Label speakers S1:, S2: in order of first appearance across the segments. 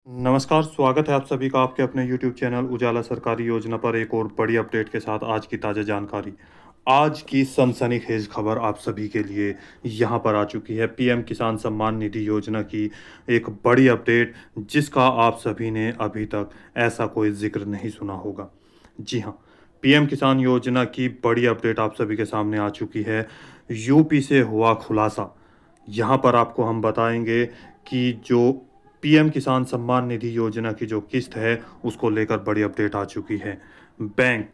S1: नमस्कार, स्वागत है आप सभी का आपके अपने यूट्यूब चैनल उजाला सरकारी योजना पर एक और बड़ी अपडेट के साथ आज की ताज़ा जानकारी। आज की सनसनीखेज खबर आप सभी के लिए यहाँ पर आ चुकी है। पीएम किसान सम्मान निधि योजना की एक बड़ी अपडेट जिसका आप सभी ने अभी तक ऐसा कोई ज़िक्र नहीं सुना होगा। जी हाँ, पीएम किसान योजना की बड़ी अपडेट आप सभी के सामने आ चुकी है। यूपी से हुआ खुलासा। यहाँ पर आपको हम बताएंगे कि जो पीएम किसान सम्मान निधि योजना की जो किस्त है उसको लेकर बड़ी अपडेट आ चुकी है। बैंक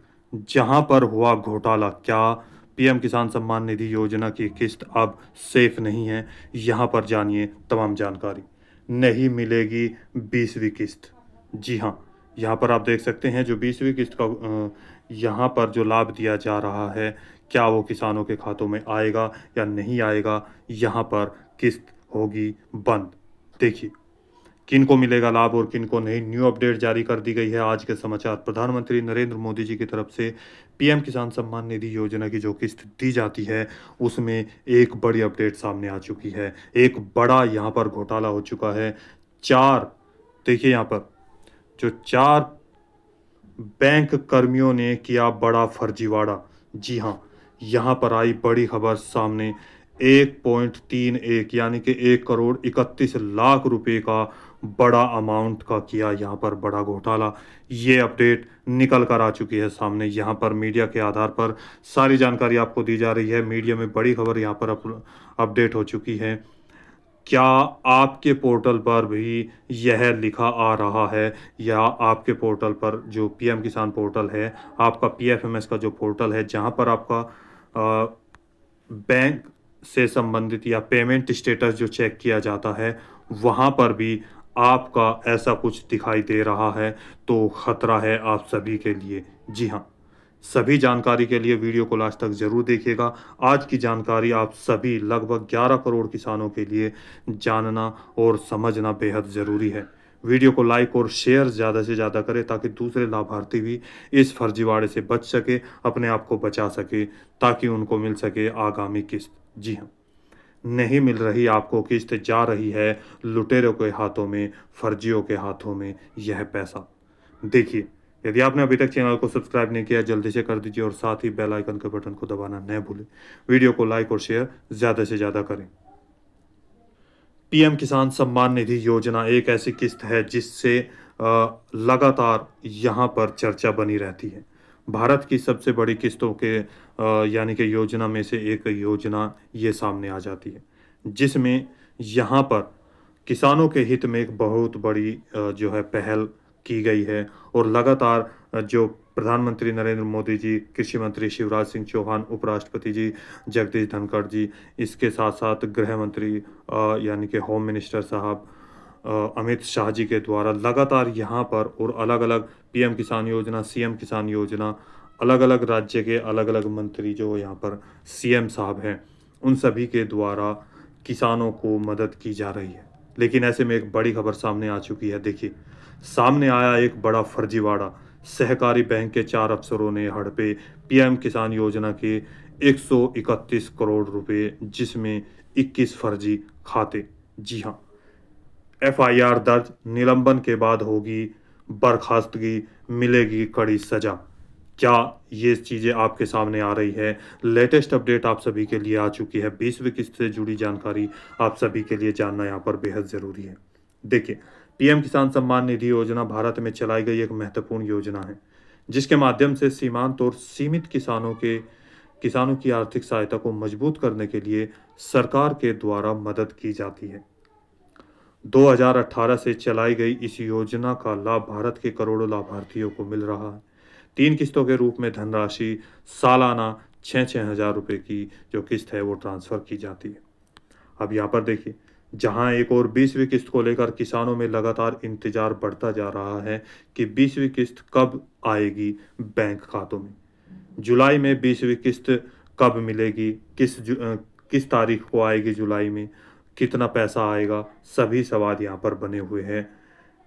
S1: जहां पर हुआ घोटाला, क्या पीएम किसान सम्मान निधि योजना की किस्त अब सेफ नहीं है? यहां पर जानिए तमाम जानकारी। नहीं मिलेगी 20वीं किस्त। जी हाँ, यहाँ पर आप देख सकते हैं जो 20वीं किस्त का यहाँ पर जो लाभ दिया जा रहा है, क्या वो किसानों के खातों में आएगा या नहीं आएगा? यहाँ पर किस्त होगी बंद। देखिए किनको मिलेगा लाभ और किनको नहीं। न्यू अपडेट जारी कर दी गई है। आज के समाचार। प्रधानमंत्री नरेंद्र मोदी जी की तरफ से पीएम किसान सम्मान निधि योजना की जो किस्त दी जाती है उसमें एक बड़ी अपडेट सामने आ चुकी है। एक बड़ा यहाँ पर घोटाला हो चुका है। चार देखिए यहाँ पर जो चार बैंक कर्मियों ने किया बड़ा फर्जीवाड़ा। जी हाँ, यहाँ पर आई बड़ी खबर सामने। 1.31 यानी कि 1 करोड़ 31 लाख रुपए का बड़ा अमाउंट का किया यहाँ पर बड़ा घोटाला। ये अपडेट निकल कर आ चुकी है सामने। यहाँ पर मीडिया के आधार पर सारी जानकारी आपको दी जा रही है। मीडिया में बड़ी खबर यहाँ पर अपडेट हो चुकी है। क्या आपके पोर्टल पर भी यह लिखा आ रहा है या आपके पोर्टल पर जो पीएम किसान पोर्टल है, आपका पीएफएमएस का जो पोर्टल है जहां पर आपका बैंक से संबंधित या पेमेंट स्टेटस जो चेक किया जाता है वहां पर भी आपका ऐसा कुछ दिखाई दे रहा है तो खतरा है आप सभी के लिए। जी हाँ, सभी जानकारी के लिए वीडियो को लास्ट तक ज़रूर देखिएगा। आज की जानकारी आप सभी लगभग 11 करोड़ किसानों के लिए जानना और समझना बेहद ज़रूरी है। वीडियो को लाइक और शेयर ज़्यादा से ज़्यादा करें ताकि दूसरे लाभार्थी भी इस फर्जीवाड़े से बच सके, अपने आप को बचा सके, ताकि उनको मिल सके आगामी किस्त। जी हाँ, नहीं मिल रही आपको किस्त, जा रही है लुटेरों के हाथों में, फर्जियों के हाथों में यह पैसा। देखिए, यदि आपने अभी तक चैनल को सब्सक्राइब नहीं किया जल्दी से कर दीजिए और साथ ही बेल आइकन के बटन को दबाना न भूलें। वीडियो को लाइक और शेयर ज़्यादा से ज़्यादा करें। पीएम किसान सम्मान निधि योजना एक ऐसी किस्त है जिससे लगातार यहाँ पर चर्चा बनी रहती है। भारत की सबसे बड़ी किस्तों के यानी कि योजना में से एक योजना ये सामने आ जाती है, जिसमें यहाँ पर किसानों के हित में एक बहुत बड़ी जो है पहल की गई है और लगातार जो प्रधानमंत्री नरेंद्र मोदी जी, कृषि मंत्री शिवराज सिंह चौहान, उपराष्ट्रपति जी जगदीश धनखड़ जी, इसके साथ-साथ गृह मंत्री यानी कि होम मिनिस्टर साहब अमित शाह जी के द्वारा लगातार यहाँ पर और अलग-अलग पीएम किसान योजना, सीएम किसान योजना, अलग-अलग राज्य के अलग-अलग मंत्री जो यहाँ पर सीएम साहब हैं, उन सभी के द्वारा किसानों को मदद की जा रही है। लेकिन ऐसे में एक बड़ी खबर सामने आ चुकी है। देखिए, सामने आया एक बड़ा फर्जीवाड़ा। सहकारी बैंक के 4 अफसरों ने हड़पे पीएम किसान योजना के 131 करोड़ रुपए, जिसमें 21 फर्जी खाते। जी हाँ, एफआईआर दर्ज, निलंबन के बाद होगी बर्खास्तगी, मिलेगी कड़ी सजा। क्या ये चीज़ें आपके सामने आ रही है? लेटेस्ट अपडेट आप सभी के लिए आ चुकी है। 20वीं किस्त से जुड़ी जानकारी आप सभी के लिए जानना यहाँ पर बेहद ज़रूरी है। देखिए, पीएम किसान सम्मान निधि योजना भारत में चलाई गई एक महत्वपूर्ण योजना है, जिसके माध्यम से सीमांत और सीमित किसानों की आर्थिक सहायता को मजबूत करने के लिए सरकार के द्वारा मदद की जाती है। 2018 से चलाई गई इस योजना का लाभ भारत के करोड़ों लाभार्थियों को मिल रहा है। 3 किस्तों के रूप में धनराशि सालाना 6-6 हज़ार रुपए की जो किस्त है वो ट्रांसफ़र की जाती है। अब यहाँ पर देखिए, जहाँ एक और 20वीं किस्त को लेकर किसानों में लगातार इंतज़ार बढ़ता जा रहा है कि 20वीं किस्त कब आएगी बैंक खातों में। जुलाई में 20वीं किस्त कब मिलेगी? किस तारीख को आएगी जुलाई में? कितना पैसा आएगा? सभी सवाल यहाँ पर बने हुए हैं।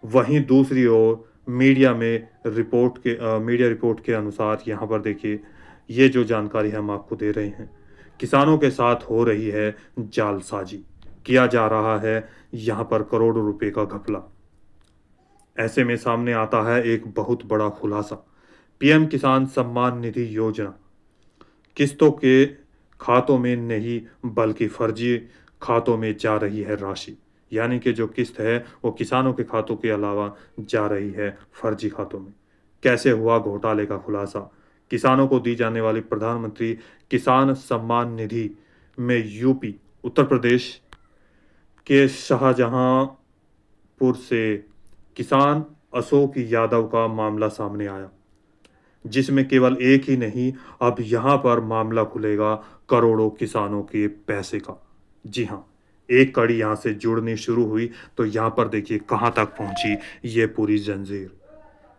S1: वहीं दूसरी ओर मीडिया रिपोर्ट के अनुसार यहाँ पर देखिए, ये जो जानकारी हम आपको दे रहे हैं, किसानों के साथ हो रही है जालसाजी, किया जा रहा है यहाँ पर करोड़ों रुपए का घपला। ऐसे में सामने आता है एक बहुत बड़ा खुलासा। पीएम किसान सम्मान निधि योजना किस्तों के खातों में नहीं बल्कि फर्जी खातों में जा रही है राशि। यानी कि जो किस्त है वो किसानों के खातों के अलावा जा रही है फर्जी खातों में। कैसे हुआ घोटाले का खुलासा? किसानों को दी जाने वाली प्रधानमंत्री किसान सम्मान निधि में यूपी, उत्तर प्रदेश के शाहजहांपुर से किसान अशोक यादव का मामला सामने आया, जिसमें केवल एक ही नहीं, अब यहाँ पर मामला खुलेगा करोड़ों किसानों के पैसे का। जी हाँ, एक कड़ी यहाँ से जुड़नी शुरू हुई तो यहाँ पर देखिए कहाँ तक पहुँची ये पूरी जंजीर,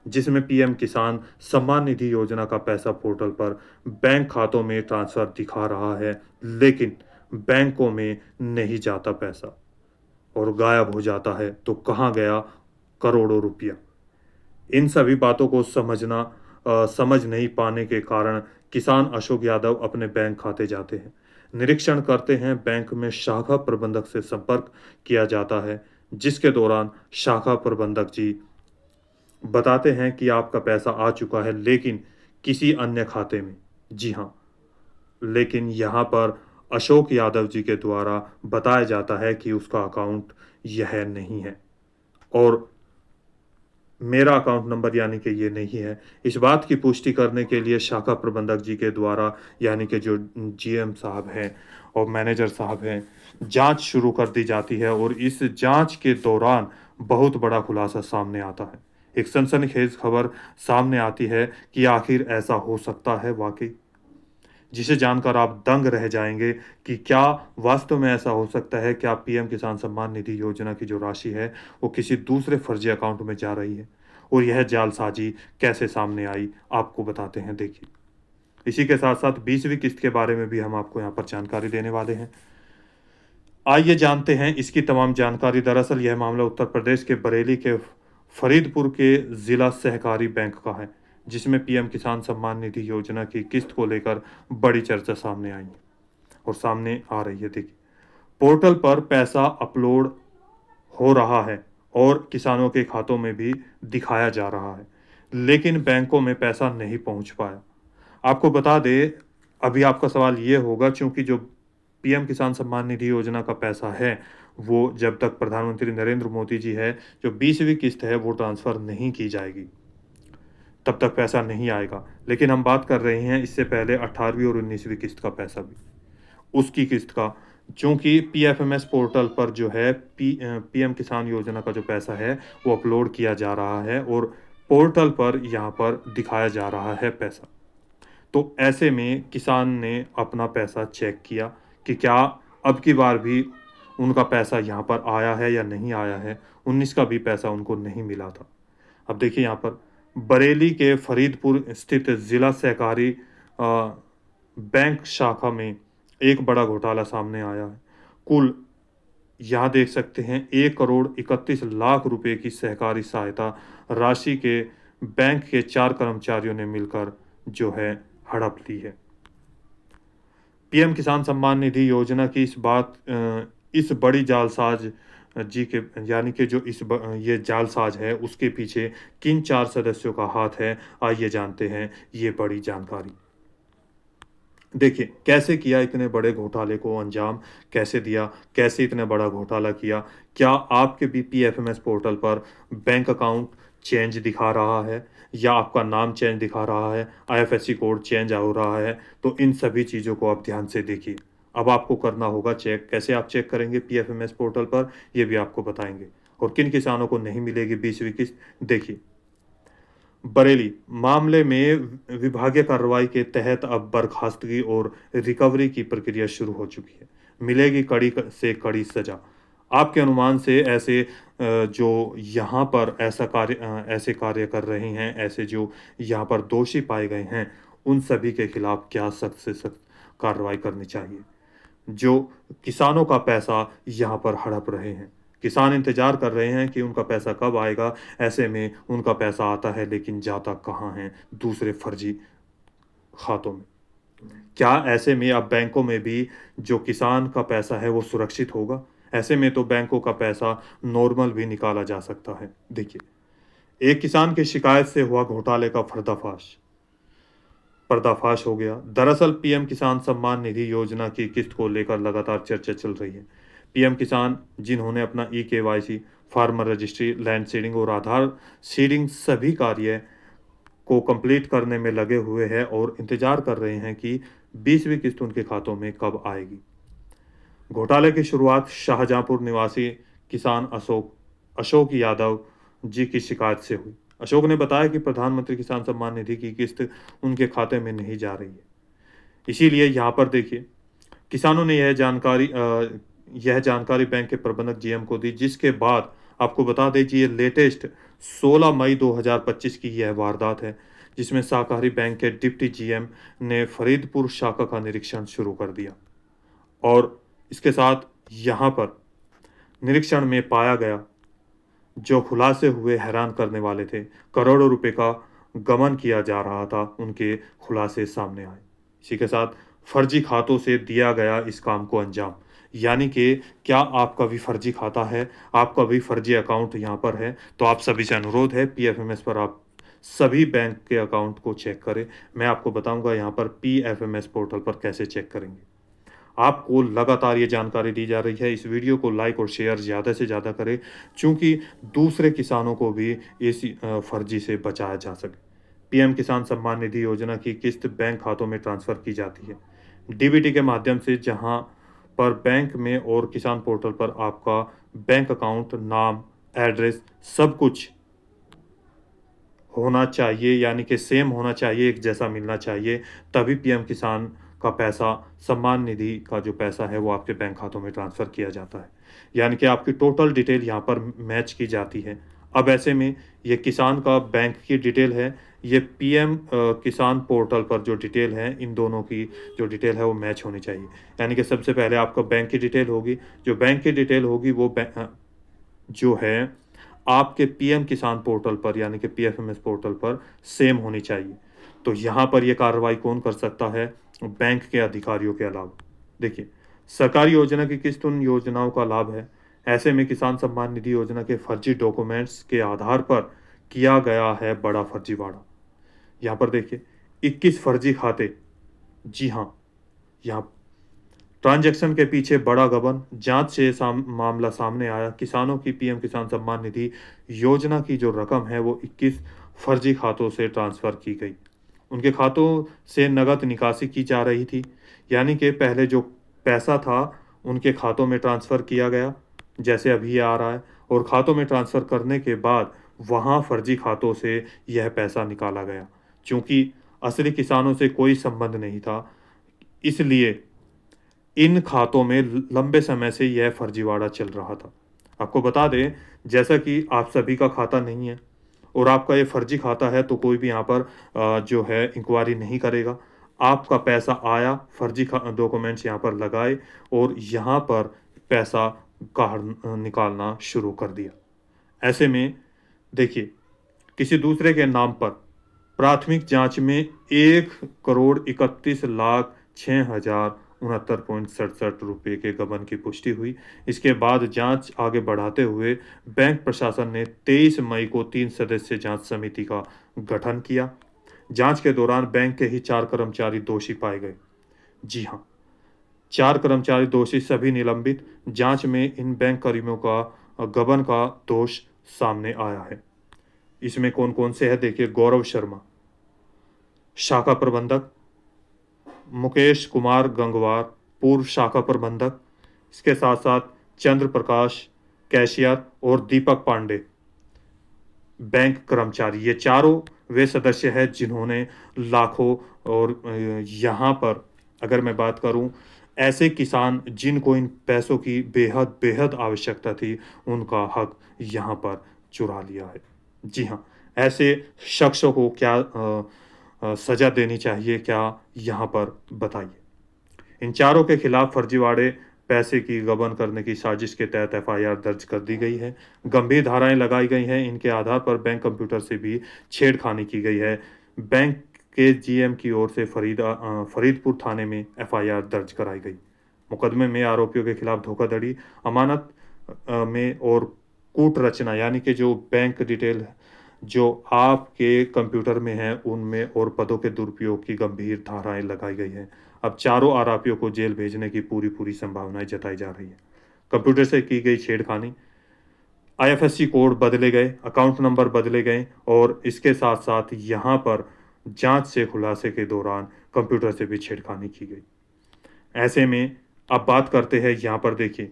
S1: जिसमें पीएम किसान सम्मान निधि योजना का पैसा पोर्टल पर बैंक खातों में ट्रांसफर दिखा रहा है, लेकिन बैंकों में नहीं जाता पैसा और गायब हो जाता है। तो कहाँ गया करोड़ों रुपया? इन सभी बातों को समझ नहीं पाने के कारण किसान अशोक यादव अपने बैंक खाते जाते हैं, निरीक्षण करते हैं। बैंक में शाखा प्रबंधक से संपर्क किया जाता है, जिसके दौरान शाखा प्रबंधक जी बताते हैं कि आपका पैसा आ चुका है, लेकिन किसी अन्य खाते में। जी हाँ, लेकिन यहाँ पर अशोक यादव जी के द्वारा बताया जाता है कि उसका अकाउंट यह नहीं है और मेरा अकाउंट नंबर यानी कि ये नहीं है। इस बात की पुष्टि करने के लिए शाखा प्रबंधक जी के द्वारा यानी कि जो जीएम साहब हैं और मैनेजर साहब हैं, जांच शुरू कर दी जाती है और इस जांच के दौरान बहुत बड़ा खुलासा सामने आता है। एक सनसनीखेज खबर सामने आती है कि आखिर ऐसा हो सकता है वाकई, जिसे जानकर आप दंग रह जाएंगे कि क्या वास्तव में ऐसा हो सकता है। क्या पीएम किसान सम्मान निधि योजना की जो राशि है वो किसी दूसरे फर्जी अकाउंट में जा रही है और यह जालसाजी कैसे सामने आई, आपको बताते हैं। देखिए, इसी के साथ साथ 20वीं किस्त के बारे में भी हम आपको यहाँ पर जानकारी देने वाले हैं। आइए जानते हैं इसकी तमाम जानकारी। दरअसल यह मामला उत्तर प्रदेश के बरेली के फरीदपुर के जिला सहकारी बैंक का है, जिसमें पीएम किसान सम्मान निधि योजना की किस्त को लेकर बड़ी चर्चा सामने आई और सामने आ रही है। देखिए, पोर्टल पर पैसा अपलोड हो रहा है और किसानों के खातों में भी दिखाया जा रहा है, लेकिन बैंकों में पैसा नहीं पहुंच पाया। आपको बता दें, अभी आपका सवाल ये होगा, चूंकि जो पीएम किसान सम्मान निधि योजना का पैसा है वो जब तक प्रधानमंत्री नरेंद्र मोदी जी है, जो 20वीं किस्त है वो ट्रांसफ़र नहीं की जाएगी, तब तक पैसा नहीं आएगा। लेकिन हम बात कर रहे हैं इससे पहले 18वीं और 19वीं किस्त का पैसा भी, उसकी किस्त का, चूँकि पीएफएमएस पोर्टल पर जो है पीएम किसान योजना का जो पैसा है वो अपलोड किया जा रहा है और पोर्टल पर यहाँ पर दिखाया जा रहा है पैसा। तो ऐसे में किसान ने अपना पैसा चेक किया कि क्या अब की बार भी उनका पैसा यहाँ पर आया है या नहीं आया है। 19 का भी पैसा उनको नहीं मिला था। अब देखिए यहाँ पर बरेली के फरीदपुर स्थित जिला सहकारी बैंक शाखा में एक बड़ा घोटाला सामने आया है। कुल यहाँ देख सकते हैं 1 करोड़ 31 लाख रुपए की सहकारी सहायता राशि के बैंक के 4 कर्मचारियों ने मिलकर जो है हड़प ली है। पीएम किसान सम्मान निधि योजना की इस बड़ी जालसाज जी के यानी कि जो ये जालसाज है उसके पीछे किन 4 सदस्यों का हाथ है, आइए जानते हैं ये बड़ी जानकारी। देखिए, कैसे किया इतने बड़े घोटाले को अंजाम, कैसे दिया, कैसे इतना बड़ा घोटाला किया। क्या आपके भी पीएफएमएस पोर्टल पर बैंक अकाउंट चेंज दिखा रहा है या आपका नाम चेंज दिखा रहा है, आईएफएससी कोड चेंज हो रहा है? तो इन सभी चीज़ों को आप ध्यान से देखिए। अब आपको करना होगा चेक। कैसे आप चेक करेंगे पीएफएमएस पोर्टल पर, ये भी आपको बताएंगे। और किन किसानों को नहीं मिलेगी 20वीं किस्त, देखिए। बरेली मामले में विभागीय कार्रवाई के तहत अब बर्खास्तगी और रिकवरी की प्रक्रिया शुरू हो चुकी है। मिलेगी कड़ी से कड़ी सजा। आपके अनुमान से जो यहाँ पर ऐसे कार्य कर रहे हैं, ऐसे जो यहाँ पर दोषी पाए गए हैं, उन सभी के खिलाफ क्या सख्त से सख्त कार्रवाई करनी चाहिए, जो किसानों का पैसा यहाँ पर हड़प रहे हैं। किसान इंतज़ार कर रहे हैं कि उनका पैसा कब आएगा। ऐसे में उनका पैसा आता है लेकिन जाता कहाँ है? दूसरे फर्जी खातों में। क्या ऐसे में अब बैंकों में भी जो किसान का पैसा है वो सुरक्षित होगा? ऐसे में तो बैंकों का पैसा नॉर्मल भी निकाला जा सकता है। देखिए, एक किसान की शिकायत से हुआ घोटाले का पर्दाफाश हो गया। दरअसल पीएम किसान सम्मान निधि योजना की किस्त को लेकर लगातार चर्चा चल रही है। पीएम किसान जिन्होंने अपना e-KYC, farmer registry, land seeding और आधार सीडिंग सभी कार्य को कंप्लीट करने में लगे हुए हैं और इंतजार कर रहे हैं कि 20वीं किस्त उनके खातों में कब आएगी। घोटाले की शुरुआत शाहजहांपुर निवासी किसान अशोक यादव जी की शिकायत से हुई। अशोक ने बताया कि प्रधानमंत्री किसान सम्मान निधि की किस्त उनके खाते में नहीं जा रही है। इसीलिए यहाँ पर देखिए, किसानों ने यह जानकारी बैंक के प्रबंधक जीएम को दी, जिसके बाद आपको बता दें कि ये लेटेस्ट 16 मई 2025 की यह वारदात है, जिसमें सहकारी बैंक के डिप्टी जीएम ने फरीदपुर शाखा का निरीक्षण शुरू कर दिया। और इसके साथ यहाँ पर निरीक्षण में पाया गया जो खुलासे हुए हैरान करने वाले थे। करोड़ों रुपए का गबन किया जा रहा था, उनके खुलासे सामने आए। इसी के साथ फर्जी खातों से दिया गया इस काम को अंजाम। यानी कि क्या आपका भी फर्जी खाता है, आपका भी फर्जी अकाउंट यहाँ पर है, तो आप सभी से अनुरोध है पीएफएमएस पर आप सभी बैंक के अकाउंट को चेक करें। मैं आपको बताऊंगा यहाँ पर पीएफएमएस पोर्टल पर कैसे चेक करेंगे। आपको लगातार ये जानकारी दी जा रही है। इस वीडियो को लाइक और शेयर ज़्यादा से ज़्यादा करें, चूँकि दूसरे किसानों को भी इस फर्जी से बचाया जा सके। पीएम किसान सम्मान निधि योजना की किस्त बैंक खातों में ट्रांसफ़र की जाती है डीबीटी के माध्यम से, जहां पर बैंक में और किसान पोर्टल पर आपका बैंक अकाउंट, नाम, एड्रेस सब कुछ होना चाहिए, यानी कि सेम होना चाहिए, एक जैसा मिलना चाहिए। तभी पीएम किसान का पैसा, सम्मान निधि का जो पैसा है वो आपके बैंक खातों में ट्रांसफ़र किया जाता है। यानी कि आपकी टोटल डिटेल यहाँ पर मैच की जाती है। अब ऐसे में ये किसान का बैंक की डिटेल है, ये पीएम किसान पोर्टल पर जो डिटेल है, इन दोनों की जो डिटेल है वो मैच होनी चाहिए। यानी कि सबसे पहले आपका बैंक की डिटेल होगी, जो बैंक की डिटेल होगी वो जो है आपके पीएम किसान पोर्टल पर, यानी कि पीएफएमएस पोर्टल पर सेम होनी चाहिए। तो यहाँ पर ये कार्रवाई कौन कर सकता है? बैंक के अधिकारियों के अलावा। देखिए, सरकारी योजना की किस्त उन योजनाओं का लाभ है। ऐसे में किसान सम्मान निधि योजना के फर्जी डॉक्यूमेंट्स के आधार पर किया गया है बड़ा फर्जीवाड़ा। यहाँ पर देखिए, 21 फर्जी खाते। जी हाँ, यहाँ ट्रांजैक्शन के पीछे बड़ा गबन। जांच से मामला सामने आया। किसानों की पीएम किसान सम्मान निधि योजना की जो रकम है वो 21 फर्जी खातों से ट्रांसफ़र की गई। उनके खातों से नकद निकासी की जा रही थी, यानी कि पहले जो पैसा था उनके खातों में ट्रांसफ़र किया गया, जैसे अभी आ रहा है, और खातों में ट्रांसफ़र करने के बाद वहाँ फर्जी खातों से यह पैसा निकाला गया। चूँकि असली किसानों से कोई संबंध नहीं था, इसलिए इन खातों में लंबे समय से यह फर्जीवाड़ा चल रहा था। आपको बता दें, जैसा कि आप सभी का खाता नहीं है और आपका ये फर्जी खाता है, तो कोई भी यहाँ पर जो है इंक्वायरी नहीं करेगा। आपका पैसा आया, फर्जी डॉक्यूमेंट्स यहाँ पर लगाए और यहाँ पर पैसा निकालना शुरू कर दिया। ऐसे में देखिए, किसी दूसरे के नाम पर प्राथमिक जांच में 1,31,06,069.67 रुपये के गबन की पुष्टि हुई। इसके बाद जांच आगे बढ़ाते हुए बैंक प्रशासन ने 23 मई को 3 सदस्यीय जांच समिति का गठन किया। जांच के दौरान बैंक के ही 4 कर्मचारी दोषी पाए गए। जी हाँ, 4 कर्मचारी दोषी, सभी निलंबित। जांच में इन बैंक कर्मियों का गबन का दोष सामने आया है। इसमें कौन-कौन से हैं देखिए, गौरव शर्मा, शाखा प्रबंधक, मुकेश कुमार गंगवार, पूर्व शाखा प्रबंधक, इसके साथ-साथ चंद्र प्रकाश, कैशियर, और दीपक पांडे, बैंक कर्मचारी। ये चारों वे सदस्य हैं जिन्होंने लाखों और यहाँ पर अगर मैं बात करूँ, ऐसे किसान जिनको इन पैसों की बेहद आवश्यकता थी, उनका हक यहाँ पर चुरा लिया है। जी हाँ, ऐसे शख्सों को क्या सज़ा देनी चाहिए, क्या यहाँ पर बताइए। इन चारों के खिलाफ फर्जीवाड़े, पैसे की गबन करने की साजिश के तहत एफआईआर दर्ज कर दी गई है। गंभीर धाराएं लगाई गई हैं। इनके आधार पर बैंक कंप्यूटर से भी छेड़खानी की गई है। बैंक के जीएम की ओर से फरीदपुर थाने में एफआईआर दर्ज कराई गई। मुकदमे में आरोपियों के खिलाफ धोखाधड़ी, अमानत में और कूट रचना, यानी कि जो बैंक डिटेल जो आपके कंप्यूटर में हैं उनमें और पदों के दुरुपयोग की गंभीर धाराएँ लगाई गई हैं। अब चारों आरोपियों को जेल भेजने की पूरी-पूरी संभावनाएँ जताई जा रही है। कंप्यूटर से की गई छेड़खानी, आईएफएससी कोड बदले गए, अकाउंट नंबर बदले गए और इसके साथ-साथ यहाँ पर जाँच से खुलासे के दौरान कंप्यूटर से भी छेड़खानी की गई। ऐसे में अब बात करते हैं यहाँ पर देखिए,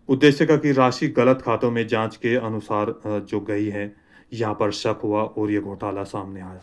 S1: उद्देश्य का की राशि गलत खातों में जाँच के अनुसार जो गई है, यहाँ पर शक हुआ और ये घोटाला सामने आया।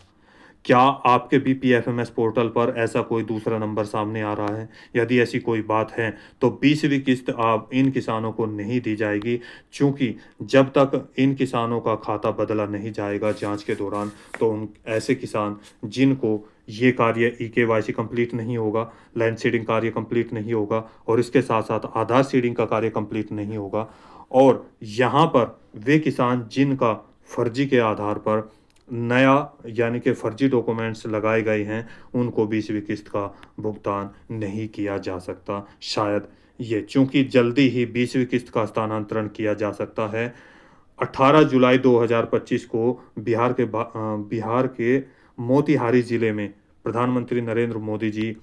S1: क्या आपके भी पीएफएमएस पोर्टल पर ऐसा कोई दूसरा नंबर सामने आ रहा है? यदि ऐसी कोई बात है, तो 20वीं किस्त अब इन किसानों को नहीं दी जाएगी, चूँकि जब तक इन किसानों का खाता बदला नहीं जाएगा जाँच के दौरान, तो उन ऐसे किसान जिनको ये कार्य ई-केवाईसी कंप्लीट नहीं होगा, लैंड सीडिंग कार्य कंप्लीट नहीं होगा और इसके साथ-साथ आधार सीडिंग का कार्य कंप्लीट नहीं होगा और यहाँ पर वे किसान जिनका फर्जी के आधार पर नया यानी कि फर्जी डॉक्यूमेंट्स लगाए गए हैं, उनको 20वीं किस्त का भुगतान नहीं किया जा सकता। शायद ये चूँकि जल्दी ही 20वीं किस्त का हस्तांतरण किया जा सकता है। 18 जुलाई 2025 को बिहार के मोतिहारी ज़िले में प्रधानमंत्री नरेंद्र मोदी जी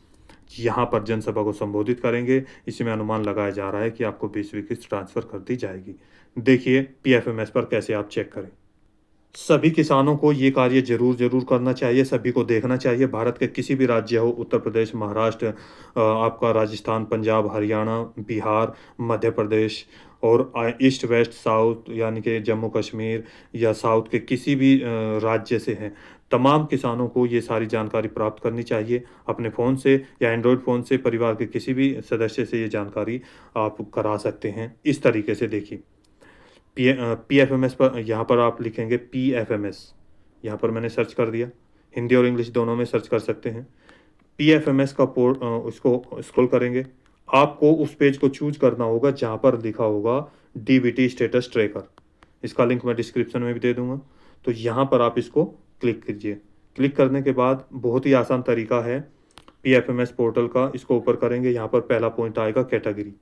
S1: यहाँ पर जनसभा को संबोधित करेंगे। इसी में अनुमान लगाया जा रहा है कि आपको 20वीं किस्त ट्रांसफ़र कर दी जाएगी। देखिए पीएफएमएस पर कैसे आप चेक करें। सभी किसानों को ये कार्य ज़रूर करना चाहिए, सभी को देखना चाहिए। भारत के किसी भी राज्य हो, उत्तर प्रदेश, महाराष्ट्र, आपका राजस्थान, पंजाब, हरियाणा, बिहार, मध्य प्रदेश और ईस्ट, वेस्ट, साउथ यानी कि जम्मू कश्मीर या साउथ के किसी भी राज्य से हैं, तमाम किसानों को ये सारी जानकारी प्राप्त करनी चाहिए। अपने फ़ोन से या एंड्रॉयड फ़ोन से परिवार के किसी भी सदस्य से ये जानकारी आप करा सकते हैं। इस तरीके से देखिए, पीएफएमएस पर यहाँ पर आप लिखेंगे पीएफएमएस, यहाँ पर मैंने सर्च कर दिया, हिंदी और इंग्लिश दोनों में सर्च कर सकते हैं। पीएफएमएस का उसको स्क्रॉल करेंगे, आपको उस पेज को चूज़ करना होगा जहाँ पर लिखा होगा डीबीटी स्टेटस ट्रैकर। इसका लिंक मैं डिस्क्रिप्शन में भी दे दूँगा। तो यहाँ पर आप इसको क्लिक कीजिए। क्लिक करने के बाद बहुत ही आसान तरीका है पीएफएमएस पोर्टल का, इसको ऊपर करेंगे, यहाँ पर पहला पॉइंट आएगा कैटेगरी।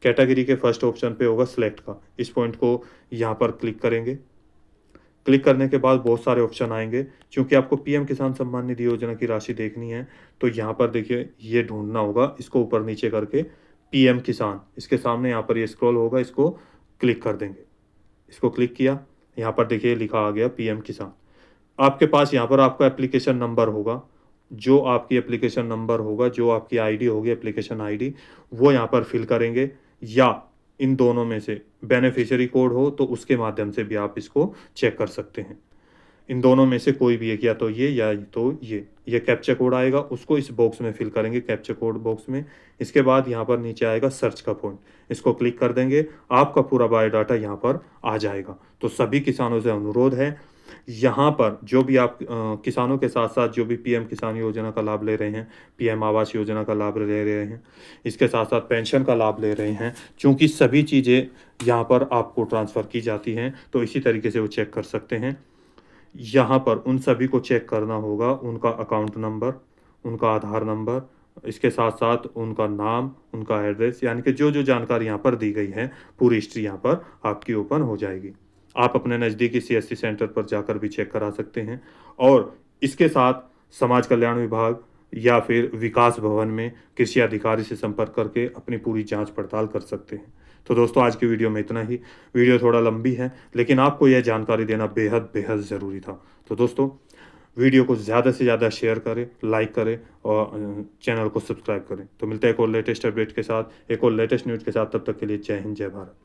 S1: कैटेगरी के फर्स्ट ऑप्शन पे होगा सिलेक्ट का, इस पॉइंट को यहाँ पर क्लिक करेंगे। क्लिक करने के बाद बहुत सारे ऑप्शन आएंगे। चूंकि आपको पीएम किसान सम्मान निधि योजना की राशि देखनी है, तो यहाँ पर देखिए ये ढूंढना होगा, इसको ऊपर नीचे करके पीएम किसान, इसके सामने यहाँ पर ये स्क्रॉल होगा, इसको क्लिक कर देंगे। इसको क्लिक किया, यहाँ पर देखिए लिखा आ गया पीएम किसान। आपके पास यहाँ पर आपका एप्लीकेशन नंबर होगा, जो आपकी एप्लीकेशन नंबर होगा, जो आपकी आईडी होगी एप्लीकेशन आईडी, वो यहाँ पर फिल करेंगे, या इन दोनों में से बेनिफिशियरी कोड हो तो उसके माध्यम से भी आप इसको चेक कर सकते हैं। इन दोनों में से कोई भी एक, या तो ये या तो ये कैप्चा कोड आएगा, उसको इस बॉक्स में फिल करेंगे, कैप्चा कोड बॉक्स में। इसके बाद यहाँ पर नीचे आएगा सर्च का पॉइंट, इसको क्लिक कर देंगे, आपका पूरा बायोडाटा यहाँ पर आ जाएगा। तो सभी किसानों से अनुरोध है, यहाँ पर जो भी आप किसानों के साथ-साथ जो भी पीएम किसान योजना का लाभ ले रहे हैं, पीएम आवास योजना का लाभ ले रहे हैं, इसके साथ-साथ पेंशन का लाभ ले रहे हैं, चूँकि सभी चीज़ें यहाँ पर आपको ट्रांसफ़र की जाती हैं, तो इसी तरीके से वो चेक कर सकते हैं। यहाँ पर उन सभी को चेक करना होगा, उनका अकाउंट नंबर, उनका आधार नंबर, इसके साथ-साथ उनका नाम, उनका एड्रेस, यानी कि जो-जो जानकारी यहाँ पर दी गई है, पूरी हिस्ट्री यहाँ पर आपकी ओपन हो जाएगी। आप अपने नज़दीकी सीएससी सेंटर पर जाकर भी चेक करा सकते हैं और इसके साथ समाज कल्याण विभाग या फिर विकास भवन में कृषि अधिकारी से संपर्क करके अपनी पूरी जांच पड़ताल कर सकते हैं। तो दोस्तों आज की वीडियो में इतना ही। वीडियो थोड़ा लंबी है, लेकिन आपको यह जानकारी देना बेहद ज़रूरी था। तो दोस्तों वीडियो को ज़्यादा से ज़्यादा शेयर करें, लाइक करें और चैनल को सब्सक्राइब करें। तो मिलते हैं एक और लेटेस्ट अपडेट के साथ, एक और लेटेस्ट न्यूज़ के साथ। तब तक के लिए जय हिंद, जय भारत।